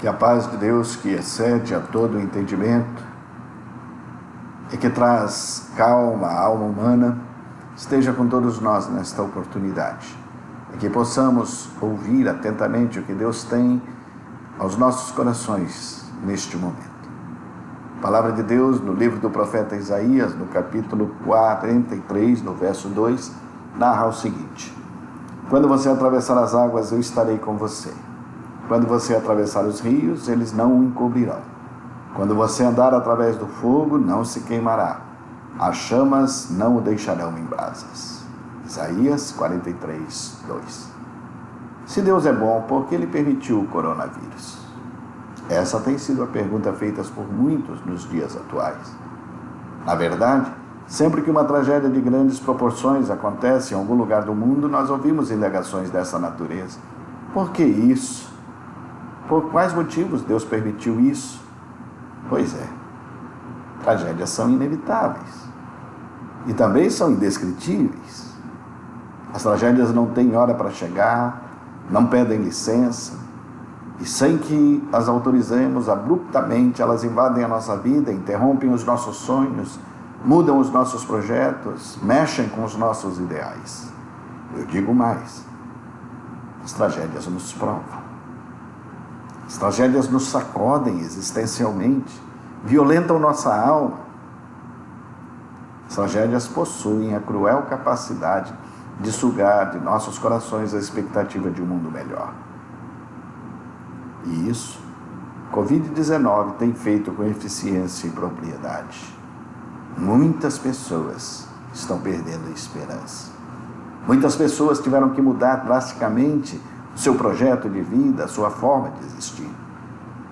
Que a paz de Deus, que excede a todo o entendimento e que traz calma à alma humana, esteja com todos nós nesta oportunidade. E que possamos ouvir atentamente o que Deus tem aos nossos corações neste momento. A palavra de Deus no livro do profeta Isaías, no capítulo 43, no verso 2, narra o seguinte: quando você atravessar as águas, eu estarei com você. Quando você atravessar os rios, eles não o encobrirão. Quando você andar através do fogo, não se queimará. As chamas não o deixarão em brasas. Isaías 43, 2. Se Deus é bom, por que Ele permitiu o coronavírus? Essa tem sido a pergunta feita por muitos nos dias atuais. Na verdade, sempre que uma tragédia de grandes proporções acontece em algum lugar do mundo, nós ouvimos indagações dessa natureza. Por que isso? Por quais motivos Deus permitiu isso? Pois é, tragédias são inevitáveis e também são indescritíveis. As tragédias não têm hora para chegar, não pedem licença, e sem que as autorizemos abruptamente, elas invadem a nossa vida, interrompem os nossos sonhos, mudam os nossos projetos, mexem com os nossos ideais. Eu digo mais, as tragédias nos provam. As tragédias nos sacodem existencialmente, violentam nossa alma. As tragédias possuem a cruel capacidade de sugar de nossos corações a expectativa de um mundo melhor. E isso, Covid-19 tem feito com eficiência e propriedade. Muitas pessoas estão perdendo a esperança. Muitas pessoas tiveram que mudar drasticamente o seu projeto de vida, a sua forma de existir.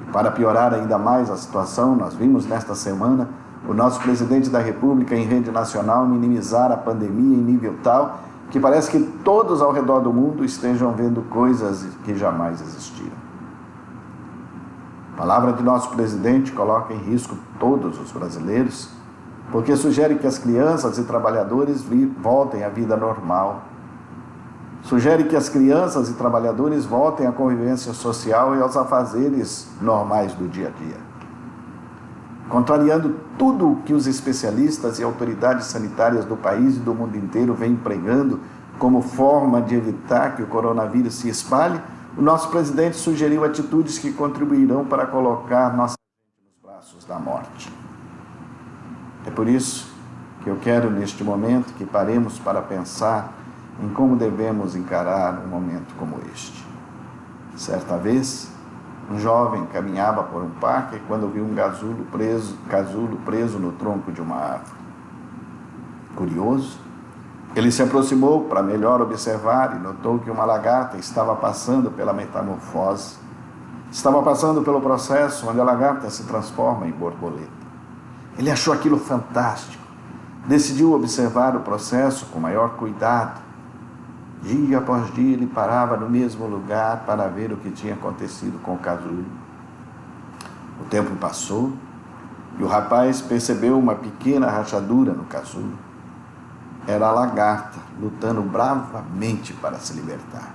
E para piorar ainda mais a situação, nós vimos nesta semana o nosso presidente da República em rede nacional minimizar a pandemia em nível tal que parece que todos ao redor do mundo estejam vendo coisas que jamais existiram. A palavra de nosso presidente coloca em risco todos os brasileiros, porque sugere que as crianças e trabalhadores voltem à vida normal. Sugere que as crianças e trabalhadores voltem à convivência social e aos afazeres normais do dia a dia. Contrariando tudo o que os especialistas e autoridades sanitárias do país e do mundo inteiro vêm pregando como forma de evitar que o coronavírus se espalhe, o nosso presidente sugeriu atitudes que contribuirão para colocar nossa gente nos braços da morte. É por isso que eu quero, neste momento, que paremos para pensar em como devemos encarar um momento como este. Certa vez, um jovem caminhava por um parque quando viu um casulo preso no tronco de uma árvore. Curioso, ele se aproximou para melhor observar e notou que uma lagarta estava passando pela metamorfose. Estava passando pelo processo onde a lagarta se transforma em borboleta. Ele achou aquilo fantástico. Decidiu observar o processo com maior cuidado. Dia após dia ele parava no mesmo lugar para ver o que tinha acontecido com o casulo. O tempo passou e o rapaz percebeu uma pequena rachadura no casulo. Era a lagarta lutando bravamente para se libertar.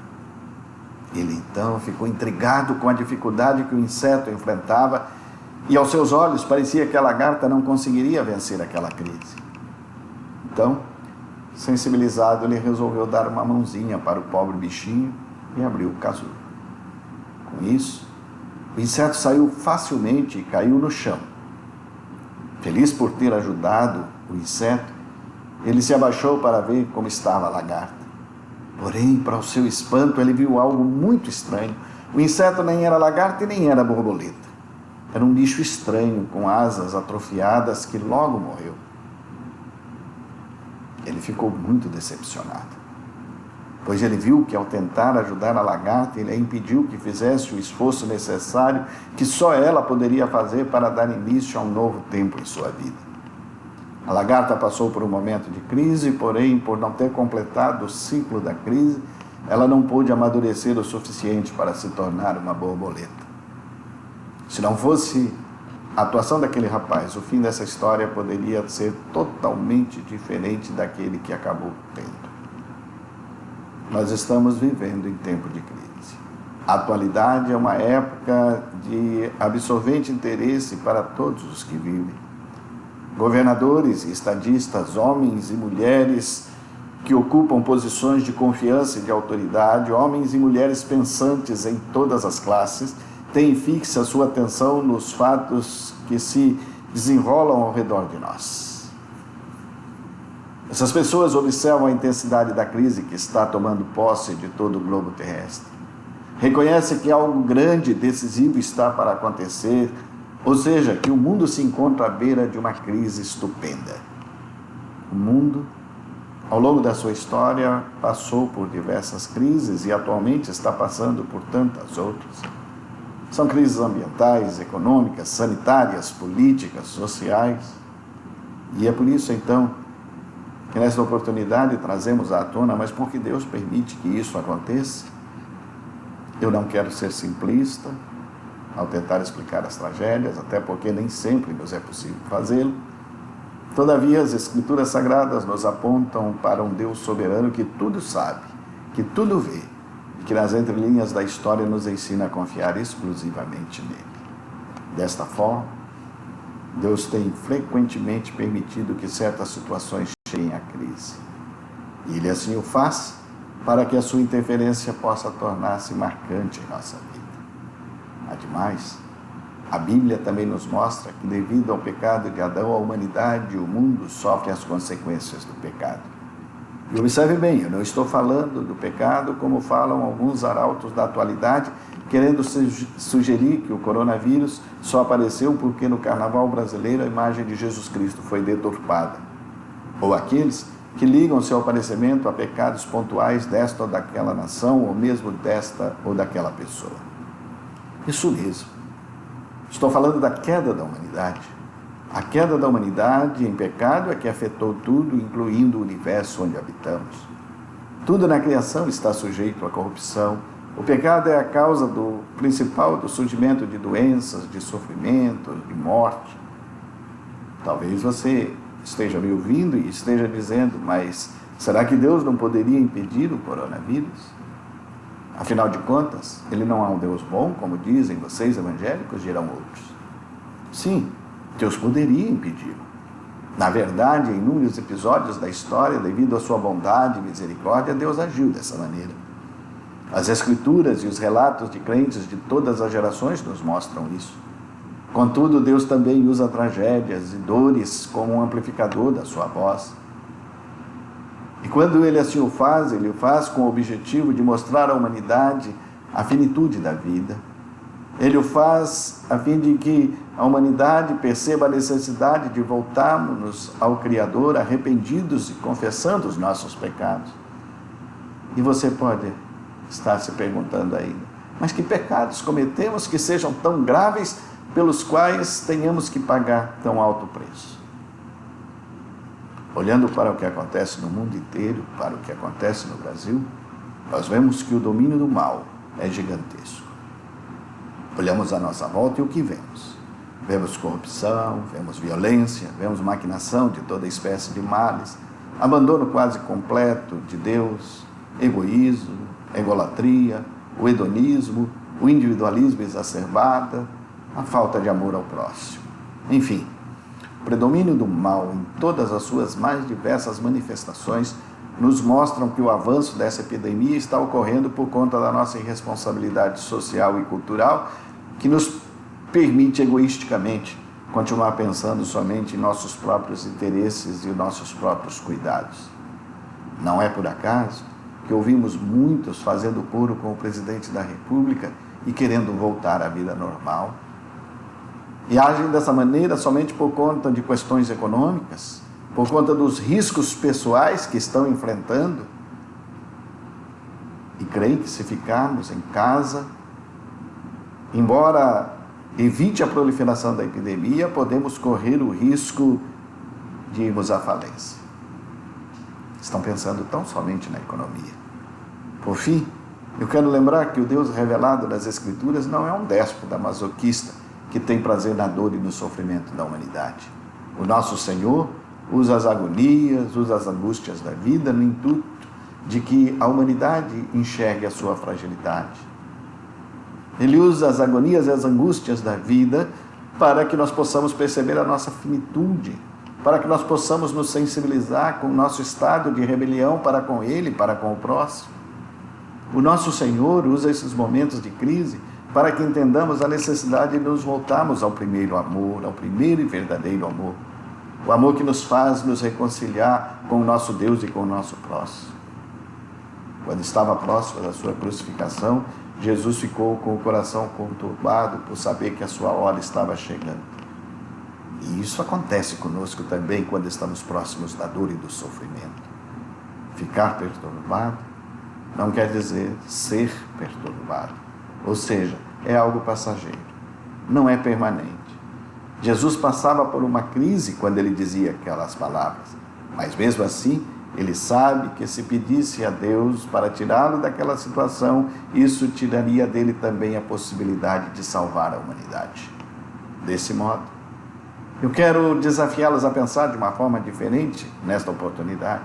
Ele então ficou intrigado com a dificuldade que o inseto enfrentava e aos seus olhos parecia que a lagarta não conseguiria vencer aquela crise. Então, sensibilizado, ele resolveu dar uma mãozinha para o pobre bichinho e abriu o casulo. Com isso, o inseto saiu facilmente e caiu no chão. Feliz por ter ajudado o inseto, ele se abaixou para ver como estava a lagarta. Porém, para o seu espanto, ele viu algo muito estranho. O inseto nem era lagarta e nem era borboleta. Era um bicho estranho, com asas atrofiadas, que logo morreu. Ele ficou muito decepcionado, pois ele viu que ao tentar ajudar a lagarta, ele a impediu que fizesse o esforço necessário que só ela poderia fazer para dar início a um novo tempo em sua vida. A lagarta passou por um momento de crise, porém, por não ter completado o ciclo da crise, ela não pôde amadurecer o suficiente para se tornar uma borboleta. Se não fosse a atuação daquele rapaz, o fim dessa história poderia ser totalmente diferente daquele que acabou tendo. Nós estamos vivendo em tempo de crise. A atualidade é uma época de absorvente interesse para todos os que vivem. Governadores e estadistas, homens e mulheres que ocupam posições de confiança e de autoridade, homens e mulheres pensantes em todas as classes, têm fixa a sua atenção nos fatos que se desenrolam ao redor de nós. Essas pessoas observam a intensidade da crise que está tomando posse de todo o globo terrestre. Reconhecem que algo grande e decisivo está para acontecer, ou seja, que o mundo se encontra à beira de uma crise estupenda. O mundo, ao longo da sua história, passou por diversas crises e atualmente está passando por tantas outras. São crises ambientais, econômicas, sanitárias, políticas, sociais. E é por isso, então, que nesta oportunidade trazemos à tona, mas por que Deus permite que isso aconteça? Eu não quero ser simplista ao tentar explicar as tragédias, até porque nem sempre nos é possível fazê-lo. Todavia, as Escrituras Sagradas nos apontam para um Deus soberano que tudo sabe, que tudo vê, e que nas entrelinhas da história nos ensina a confiar exclusivamente nele. Desta forma, Deus tem frequentemente permitido que certas situações cheguem à crise. E Ele assim o faz para que a sua interferência possa tornar-se marcante em nossa vida. Ademais, a Bíblia também nos mostra que, devido ao pecado de Adão, a humanidade e o mundo sofrem as consequências do pecado. E observe bem, eu não estou falando do pecado como falam alguns arautos da atualidade, querendo sugerir que o coronavírus só apareceu porque no carnaval brasileiro a imagem de Jesus Cristo foi deturpada. Ou aqueles que ligam seu aparecimento a pecados pontuais desta ou daquela nação, ou mesmo desta ou daquela pessoa. Isso mesmo. Estou falando da queda da humanidade. A queda da humanidade em pecado é que afetou tudo, incluindo o universo onde habitamos. Tudo na criação está sujeito à corrupção. O pecado é a causa principal do surgimento de doenças, de sofrimento, de morte. Talvez você esteja me ouvindo e esteja dizendo, mas será que Deus não poderia impedir o coronavírus? Afinal de contas, Ele não é um Deus bom, como dizem vocês evangélicos, dirão outros. Sim, Deus poderia impedi-lo. Na verdade, em inúmeros episódios da história, devido à sua bondade e misericórdia, Deus agiu dessa maneira. As Escrituras e os relatos de crentes de todas as gerações nos mostram isso. Contudo, Deus também usa tragédias e dores como um amplificador da sua voz. E quando Ele assim o faz, Ele o faz com o objetivo de mostrar à humanidade a finitude da vida. Ele o faz a fim de que a humanidade perceba a necessidade de voltarmos ao Criador arrependidos e confessando os nossos pecados. E você pode estar se perguntando ainda, mas que pecados cometemos que sejam tão graves pelos quais tenhamos que pagar tão alto preço? Olhando para o que acontece no mundo inteiro, para o que acontece no Brasil, nós vemos que o domínio do mal é gigantesco. Olhamos à nossa volta e o que vemos? Vemos corrupção, vemos violência, vemos maquinação de toda espécie de males, abandono quase completo de Deus, egoísmo, egolatria, o hedonismo, o individualismo exacerbado, a falta de amor ao próximo. Enfim, o predomínio do mal em todas as suas mais diversas manifestações nos mostram que o avanço dessa epidemia está ocorrendo por conta da nossa irresponsabilidade social e cultural, que nos permite egoisticamente continuar pensando somente em nossos próprios interesses e nossos próprios cuidados. Não é por acaso que ouvimos muitos fazendo coro com o presidente da República e querendo voltar à vida normal. E agem dessa maneira somente por conta de questões econômicas, por conta dos riscos pessoais que estão enfrentando, e creem que se ficarmos em casa, embora evite a proliferação da epidemia, podemos correr o risco de irmos à falência. Estão pensando tão somente na economia. Por fim, eu quero lembrar que o Deus revelado nas Escrituras não é um déspota masoquista que tem prazer na dor e no sofrimento da humanidade. O nosso Senhor usa as agonias, usa as angústias da vida no intuito de que a humanidade enxergue a sua fragilidade. Ele usa as agonias e as angústias da vida para que nós possamos perceber a nossa finitude, para que nós possamos nos sensibilizar com o nosso estado de rebelião para com Ele, para com o próximo. O nosso Senhor usa esses momentos de crise para que entendamos a necessidade de nos voltarmos ao primeiro amor, ao primeiro e verdadeiro amor. O amor que nos faz nos reconciliar com o nosso Deus e com o nosso próximo. Quando estava próximo da sua crucificação, Jesus ficou com o coração conturbado por saber que a sua hora estava chegando. E isso acontece conosco também quando estamos próximos da dor e do sofrimento. Ficar perturbado não quer dizer ser perturbado. Ou seja, é algo passageiro, não é permanente. Jesus passava por uma crise quando ele dizia aquelas palavras, mas mesmo assim, ele sabe que se pedisse a Deus para tirá-lo daquela situação, isso tiraria dele também a possibilidade de salvar a humanidade. Desse modo, eu quero desafiá-los a pensar de uma forma diferente nesta oportunidade,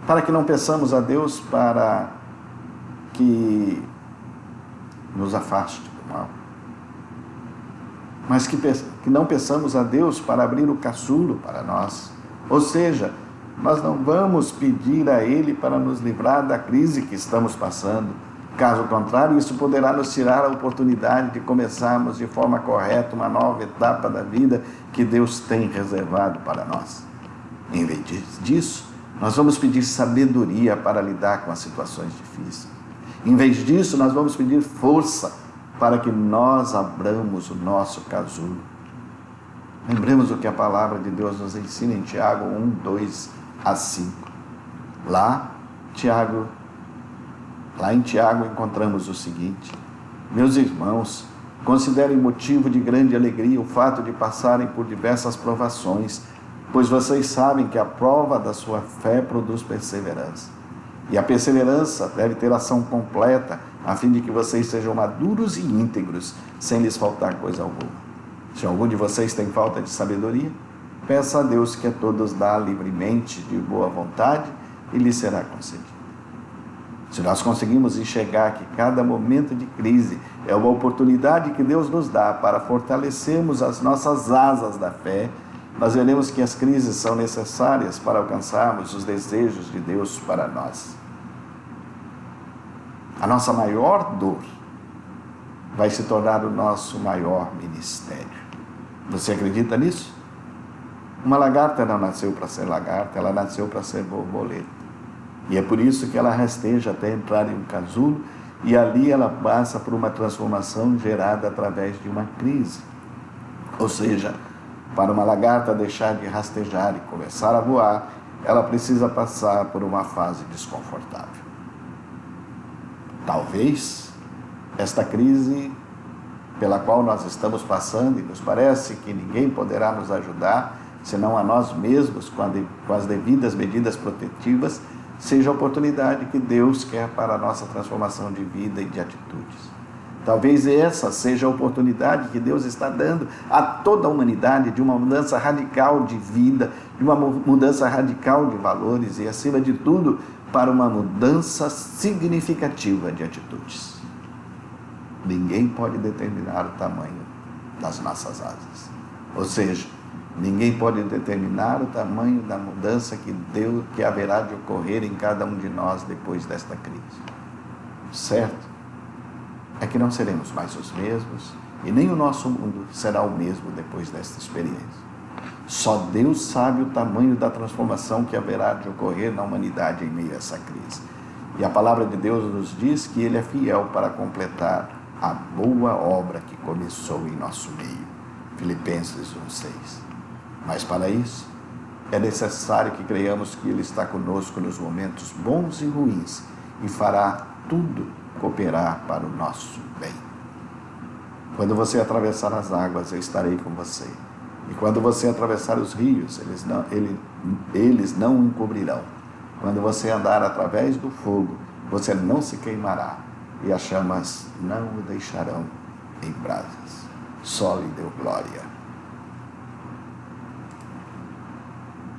para que não peçamos a Deus para que nos afaste do mal, mas que não peçamos a Deus para abrir o caçulo para nós. Ou seja, nós não vamos pedir a Ele para nos livrar da crise que estamos passando. Caso contrário, isso poderá nos tirar a oportunidade de começarmos de forma correta uma nova etapa da vida que Deus tem reservado para nós. Em vez disso, nós vamos pedir sabedoria para lidar com as situações difíceis. Em vez disso, nós vamos pedir força para que nós abramos o nosso casulo. Lembremos o que a palavra de Deus nos ensina em Tiago 1, 2 a 5. Lá em Tiago encontramos o seguinte: meus irmãos, considerem motivo de grande alegria o fato de passarem por diversas provações, pois vocês sabem que a prova da sua fé produz perseverança. E a perseverança deve ter ação completa, a fim de que vocês sejam maduros e íntegros, sem lhes faltar coisa alguma. Se algum de vocês tem falta de sabedoria, peça a Deus que a todos dá livremente, de boa vontade, e lhe será concedido. Se nós conseguimos enxergar que cada momento de crise é uma oportunidade que Deus nos dá para fortalecermos as nossas asas da fé, nós veremos que as crises são necessárias para alcançarmos os desejos de Deus para nós. A nossa maior dor vai se tornar o nosso maior ministério. Você acredita nisso? Uma lagarta não nasceu para ser lagarta, ela nasceu para ser borboleta. E é por isso que ela rasteja até entrar em um casulo, e ali ela passa por uma transformação gerada através de uma crise. Ou seja, para uma lagarta deixar de rastejar e começar a voar, ela precisa passar por uma fase desconfortável. Talvez esta crise pela qual nós estamos passando, e nos parece que ninguém poderá nos ajudar, senão a nós mesmos, com as devidas medidas protetivas, seja a oportunidade que Deus quer para a nossa transformação de vida e de atitudes. Talvez essa seja a oportunidade que Deus está dando a toda a humanidade de uma mudança radical de vida, de uma mudança radical de valores e, acima de tudo, para uma mudança significativa de atitudes. Ninguém pode determinar o tamanho das nossas asas. Ou seja, ninguém pode determinar o tamanho da mudança que haverá de ocorrer em cada um de nós depois desta crise. Certo? É que não seremos mais os mesmos e nem o nosso mundo será o mesmo depois desta experiência. Só Deus sabe o tamanho da transformação que haverá de ocorrer na humanidade em meio a essa crise. E a palavra de Deus nos diz que Ele é fiel para completar a boa obra que começou em nosso meio. Filipenses 1:6. Mas para isso, é necessário que creiamos que Ele está conosco nos momentos bons e ruins e fará tudo cooperar para o nosso bem. Quando você atravessar as águas, eu estarei com você. E quando você atravessar os rios, eles não o encobrirão. Quando você andar através do fogo, você não se queimará, e as chamas não o deixarão em brasas. Só lhe deu glória.